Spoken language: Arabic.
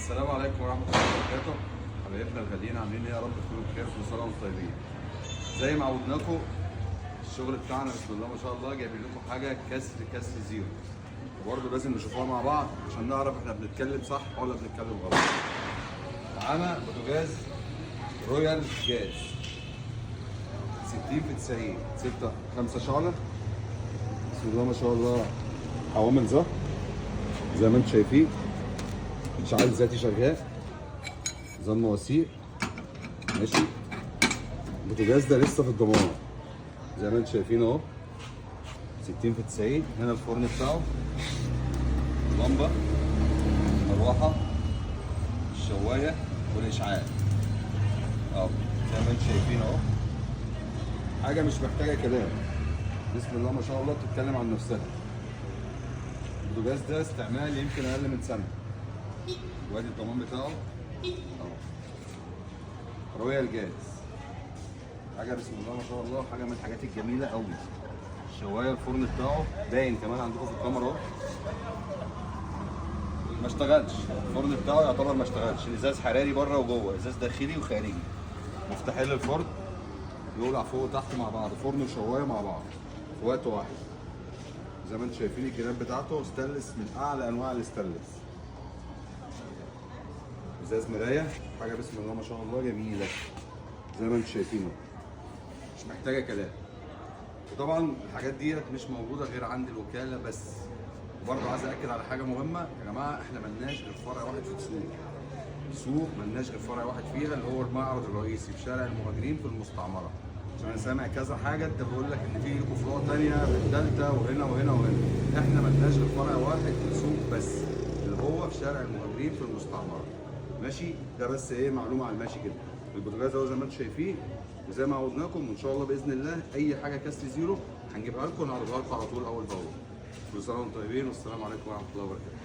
السلام عليكم ورحمة الله وبركاته. حبايبنا الغاليين عاملين ايه؟ يا رب تكونوا بخير وكل سنة وانتم طيبين. زي ما عودناكم الشغل بتاعنا بسم الله ما شاء الله جايبين لكم حاجة كسر زيرو. وبرضه لازم نشوفوها مع بعض عشان نعرف احنا بنتكلم صح ولا بنتكلم غلط. معانا بوتاجاز رويال جاز 60 في 90 5 شعلة. بسم الله ما شاء الله. عوامل ظهر زي ما انتم شايفين، اشعال ذاتي شغال، نظام مواسير ماشي. البوتاجاز ده لسه في الضمان زي ما انتم شايفين اهو 60 في 90. هنا الفرن بتاعه، لمبه، مروحه، الشوايه والاشعال اهو زي ما انتم شايفين اهو. حاجه مش محتاجه كلام، بسم الله ما شاء الله بتتكلم عن نفسها. البوتاجاز ده استعمال يمكن اقل من سنه، وادي الضمان بتاعه اهو. رويال جاز حاجه بسم الله ما شاء الله، حاجه من الحاجات الجميله قوي. الشوايه الفرن بتاعه باين كمان عندكم في الكاميرا اهو، ما اشتغلش الفرن بتاعه، يعتبر ما اشتغلش. الازاز حراري بره وجوه، ازاز داخلي وخارجي. مفتاحين للفرن يولع فوق وتحت مع بعض، فرن وشوايه مع بعض في وقت واحد. زي ما انتم شايفين الجناب بتاعته ستانلس من اعلى انواع الستانلس. ازاز مرايه، حاجه بسم الله ما شاء الله جميله زي ما انتم شايفينه، مش محتاجه كلام. وطبعا الحاجات ديت مش موجوده غير عند الوكاله بس. وبرضه عايز اكد على حاجه مهمه يا جماعه، احنا ملناش غير فرع واحد في السوق ملناش غير فرع واحد فيها، اللي هو المعرض الرئيسي في شارع المهاجرين في المستعمره. عشان انا سامع كذا حاجه انت بيقول لك ان في لكم فروع ثانيه في الدلتا وهنا وهنا وهنا. احنا ملناش غير فرع واحد في السوق بس، اللي هو في شارع المهاجرين في المستعمره ماشي. ده بس ايه معلومه على الماشي كده. البوتاجاز اهو زي ما انتم شايفين، وزي ما عودناكم وان شاء الله باذن الله اي حاجه كسر زيرو هنجيبها لكم ونعرضها لكم على طول اول باول. كل سنه وانتم طيبين والسلام عليكم ورحمه الله وبركاته.